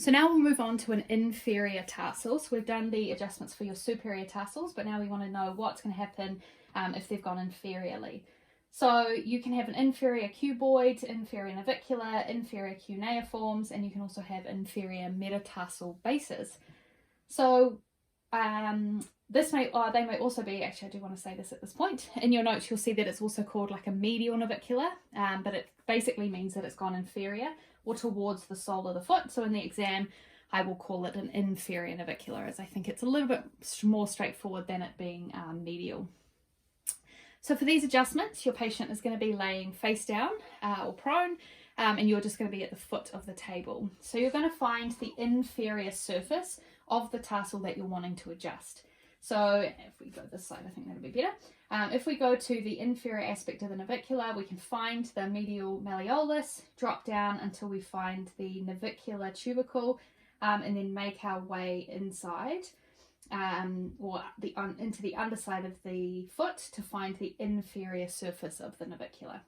So now we'll move on to an inferior tarsal. So we've done the adjustments for your superior tarsals, but now we want to know what's going to happen if they've gone inferiorly. So you can have an inferior cuboid, inferior navicular, inferior cuneiforms, and you can also have inferior metatarsal bases. So they may also be, actually I do want to say this at this point, in your notes you'll see that it's also called like a medial navicular, but it basically means that it's gone inferior or towards the sole of the foot. So in the exam I will call it an inferior navicular, as I think it's a little bit more straightforward than it being medial. So for these adjustments, your patient is going to be laying face down or prone, and you're just going to be at the foot of the table. So you're going to find the inferior surface of the tarsal that you're wanting to adjust. So if we go this side, I think that'll be better. If we go to the inferior aspect of the navicular, we can find the medial malleolus, drop down until we find the navicular tubercle, and then make our way inside or into the underside of the foot to find the inferior surface of the navicular.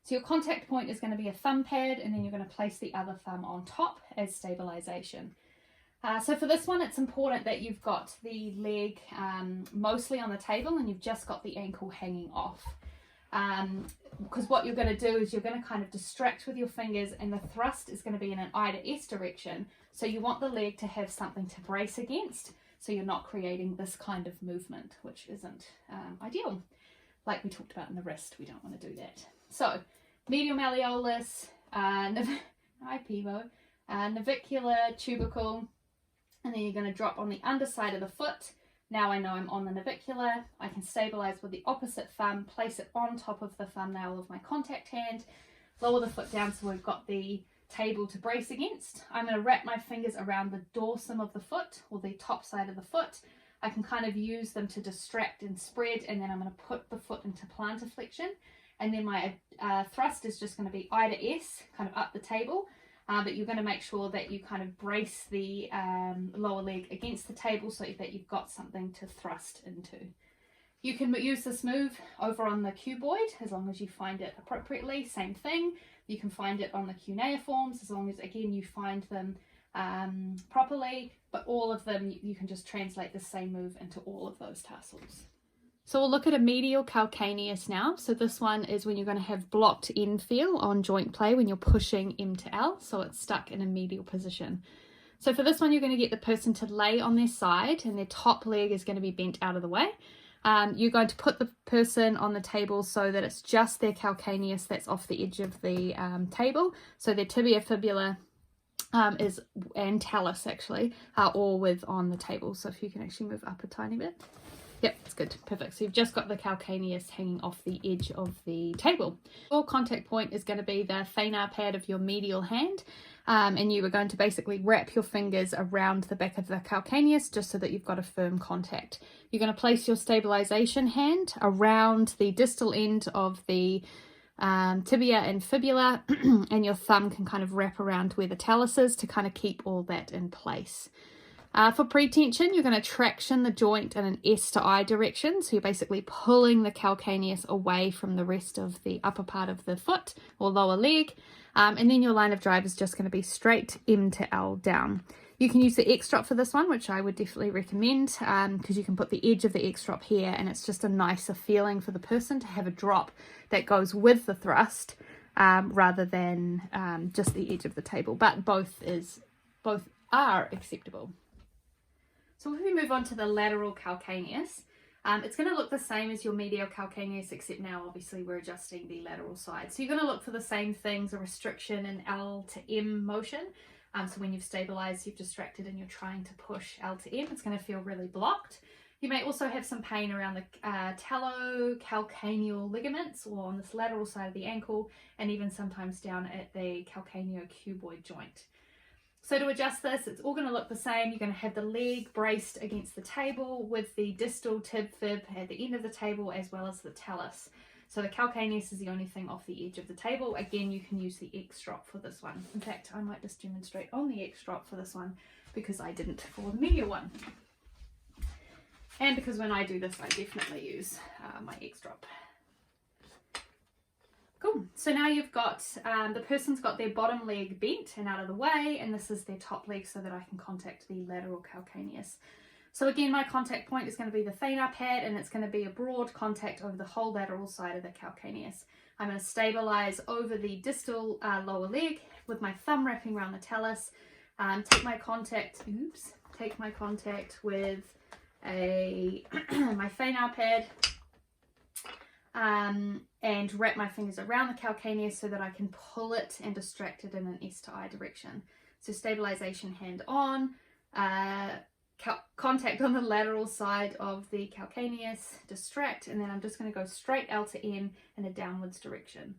So your contact point is going to be a thumb pad, and then you're going to place the other thumb on top as stabilization. So for this one, it's important that you've got the leg mostly on the table and you've just got the ankle hanging off. Because what you're going to do is you're going to kind of distract with your fingers, and the thrust is going to be in an I to S direction. So you want the leg to have something to brace against, so you're not creating this kind of movement, which isn't ideal. Like we talked about in the wrist, we don't want to do that. So medial malleolus, navicular tubercle, and then you're going to drop on the underside of the foot. Now I know I'm on the navicular. I can stabilize with the opposite thumb, place it on top of the thumbnail of my contact hand, lower the foot down so we've got the table to brace against. I'm going to wrap my fingers around the dorsum of the foot, or the top side of the foot. I can kind of use them to distract and spread, and then I'm going to put the foot into plantar flexion, and then my thrust is just going to be I to S, kind of up the table. But you're going to make sure that you kind of brace the lower leg against the table so that you've got something to thrust into. You can use this move over on the cuboid as long as you find it appropriately. Same thing. You can find it on the cuneiforms as long as, again, you find them properly. But all of them, you can just translate the same move into all of those tarsals. So we'll look at a medial calcaneus now. So this one is when you're going to have blocked end feel on joint play when you're pushing M to L, so it's stuck in a medial position. So for this one, you're going to get the person to lay on their side, and their top leg is going to be bent out of the way. You're going to put the person on the table so that it's just their calcaneus that's off the edge of the table. So their tibia, fibula and talus actually are all on the table. So if you can actually move up a tiny bit. Yep, that's good. Perfect. So you've just got the calcaneus hanging off the edge of the table. Your contact point is going to be the thenar pad of your medial hand, and you are going to basically wrap your fingers around the back of the calcaneus just so that you've got a firm contact. You're going to place your stabilization hand around the distal end of the tibia and fibula, and your thumb can kind of wrap around where the talus is to kind of keep all that in place. For pretension, you're going to traction the joint in an S to I direction. So you're basically pulling the calcaneus away from the rest of the upper part of the foot or lower leg. And then your line of drive is just going to be straight M to L down. You can use the X drop for this one, which I would definitely recommend, because you can put the edge of the X drop here, and it's just a nicer feeling for the person to have a drop that goes with the thrust rather than just the edge of the table. But both are acceptable. So if we move on to the lateral calcaneus, it's going to look the same as your medial calcaneus, except now obviously we're adjusting the lateral side. So you're going to look for the same things, a restriction in L to M motion. So when you've stabilized, you've distracted, and you're trying to push L to M, it's going to feel really blocked. You may also have some pain around the talocalcaneal ligaments, or on this lateral side of the ankle, and even sometimes down at the calcaneocuboid joint. So to adjust this, it's all going to look the same. You're going to have the leg braced against the table with the distal tib fib at the end of the table, as well as the talus. So the calcaneus is the only thing off the edge of the table. Again, you can use the X drop for this one. In fact, I might just demonstrate on the X drop for this one, because I didn't for the medial one. And because when I do this, I definitely use my X drop. Cool. So now you've got, the person's got their bottom leg bent and out of the way, and this is their top leg so that I can contact the lateral calcaneus. So again, my contact point is going to be the thenar pad, and it's going to be a broad contact over the whole lateral side of the calcaneus. I'm going to stabilize over the distal lower leg with my thumb wrapping around the talus. Take my contact with my thenar pad, and wrap my fingers around the calcaneus so that I can pull it and distract it in an S to I direction. So stabilization, hand on, contact on the lateral side of the calcaneus, distract, and then I'm just going to go straight L to N in a downwards direction.